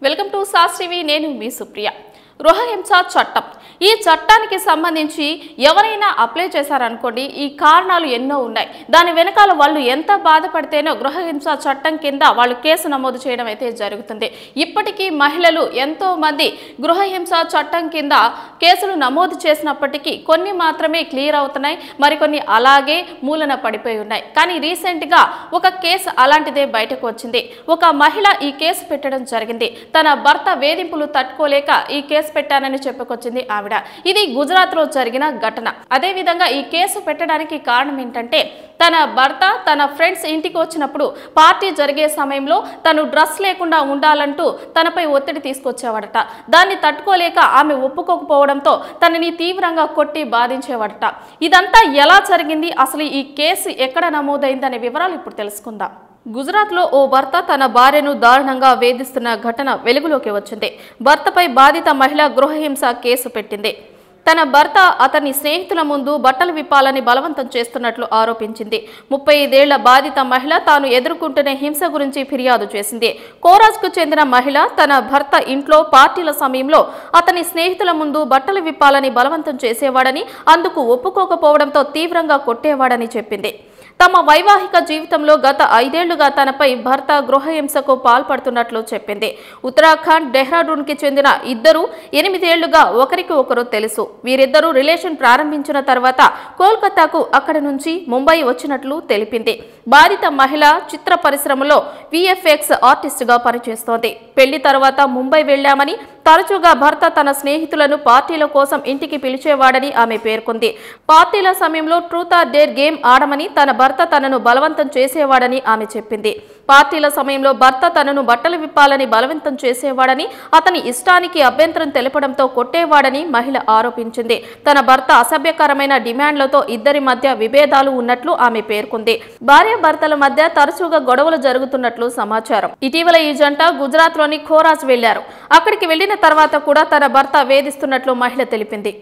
Welcome to sauce TV. నేను మీ సుప్రియ. గృహహింస చట్టం ఈ చట్టానికి సంబంధించి ఎవరైనా అప్లై చేశారనుకోండి, ఈ కారణాలు ఎన్నో ఉన్నాయి. దాని వెనకాల వాళ్ళు ఎంత బాధపడితేనో గృహహింస చట్టం కింద వాళ్ళు కేసు నమోదు చేయడం అయితే జరుగుతుంది. ఇప్పటికీ మహిళలు ఎంతో మంది గృహహింస చట్టం కింద కేసులు నమోదు చేసినప్పటికీ కొన్ని మాత్రమే క్లియర్ అవుతున్నాయి, మరికొన్ని అలాగే మూలన పడిపోయి ఉన్నాయి. కానీ రీసెంట్గా ఒక కేసు అలాంటిదే బయటకు వచ్చింది. ఒక మహిళ ఈ కేసు పెట్టడం జరిగింది. తన భర్త వేధింపులు తట్టుకోలేక ఈ కేసు పెట్టానని చెప్పుకొచ్చింది ఆవిడ. ఇది గుజరాత్ లో జరిగిన ఘటన. అదే విధంగా ఈ కేసు పెట్టడానికి కారణం ఏంటంటే, తన భర్త తన ఫ్రెండ్స్ ఇంటికి వచ్చినప్పుడు పార్టీ జరిగే సమయంలో తను డ్రెస్ లేకుండా ఉండాలంటూ తనపై ఒత్తిడి తీసుకొచ్చేవాడట. దాన్ని తట్టుకోలేక ఆమె ఒప్పుకోకపోవడంతో తనని తీవ్రంగా కొట్టి బాధించేవాడట. ఇదంతా ఎలా జరిగింది, అసలు ఈ కేసు ఎక్కడ నమోదైందనే వివరాలు ఇప్పుడు తెలుసుకుందాం. గుజరాత్లో ఓ భర్త తన భార్యను దారుణంగా వేధిస్తున్న ఘటన వెలుగులోకి వచ్చింది. భర్తపై బాధిత మహిళ గృహహింస కేసు పెట్టింది. తన భర్త అతని స్నేహితుల ముందు బట్టలు విప్పాలని బలవంతం చేస్తున్నట్లు ఆరోపించింది. 35 ఏళ్ల బాధిత మహిళ తాను ఎదుర్కొంటున్న హింస గురించి ఫిర్యాదు చేసింది. కోరాజ్కు చెందిన మహిళ తన భర్త ఇంట్లో పార్టీల సమయంలో అతని స్నేహితుల ముందు బట్టలు విప్పాలని బలవంతం చేసేవాడని, అందుకు ఒప్పుకోకపోవడంతో తీవ్రంగా కొట్టేవాడని చెప్పింది. తమ వైవాహిక జీవితంలో గత 5 ఏళ్లుగా తనపై భర్త గృహహింసకు పాల్పడుతున్నట్లు చెప్పింది. ఉత్తరాఖండ్ డెహ్రాడూన్కి చెందిన ఇద్దరు 8 ఏళ్లుగా ఒకరికి ఒకరు తెలుసు. వీరిద్దరూ రిలేషన్ ప్రారంభించిన తర్వాత కోల్కతాకు అక్కడి నుంచి ముంబై వచ్చినట్లు తెలిపింది. బాధిత మహిళ చిత్ర పరిశ్రమలో VFX ఆర్టిస్టుగా పనిచేస్తోంది. పెళ్లి తర్వాత ముంబై వెళ్లామని, తరచుగా భర్త తన స్నేహితులను పార్టీల కోసం ఇంటికి పిలిచేవాడని ఆమె పేర్కొంది. పార్టీల సమయంలో ట్రూత్ ఆర్ డేర్ గేమ్ ఆడమని, తన భర్త తనను బలవంతం చేసేవాడని ఆమె చెప్పింది. పార్టీల సమయంలో భర్త తనను బట్టలు విప్పాలని బలవంతం చేసేవాడని, అతని ఇష్టానికి అభ్యంతరం తెలపడంతో కొట్టేవాడని మహిళ ఆరోపించింది. తన భర్త అసభ్యకరమైన డిమాండ్లతో ఇద్దరి మధ్య విభేదాలు ఉన్నట్లు ఆమె పేర్కొంది. భార్యాభర్తల మధ్య తరచుగా గొడవలు జరుగుతున్నట్లు సమాచారం. ఇటీవల ఈ జంట గుజరాత్లోని ఖోరాజ్ వెళ్లారు. అక్కడికి వెళ్లిన తర్వాత కూడా తన భర్త వేధిస్తున్నట్లు మహిళ తెలిపింది.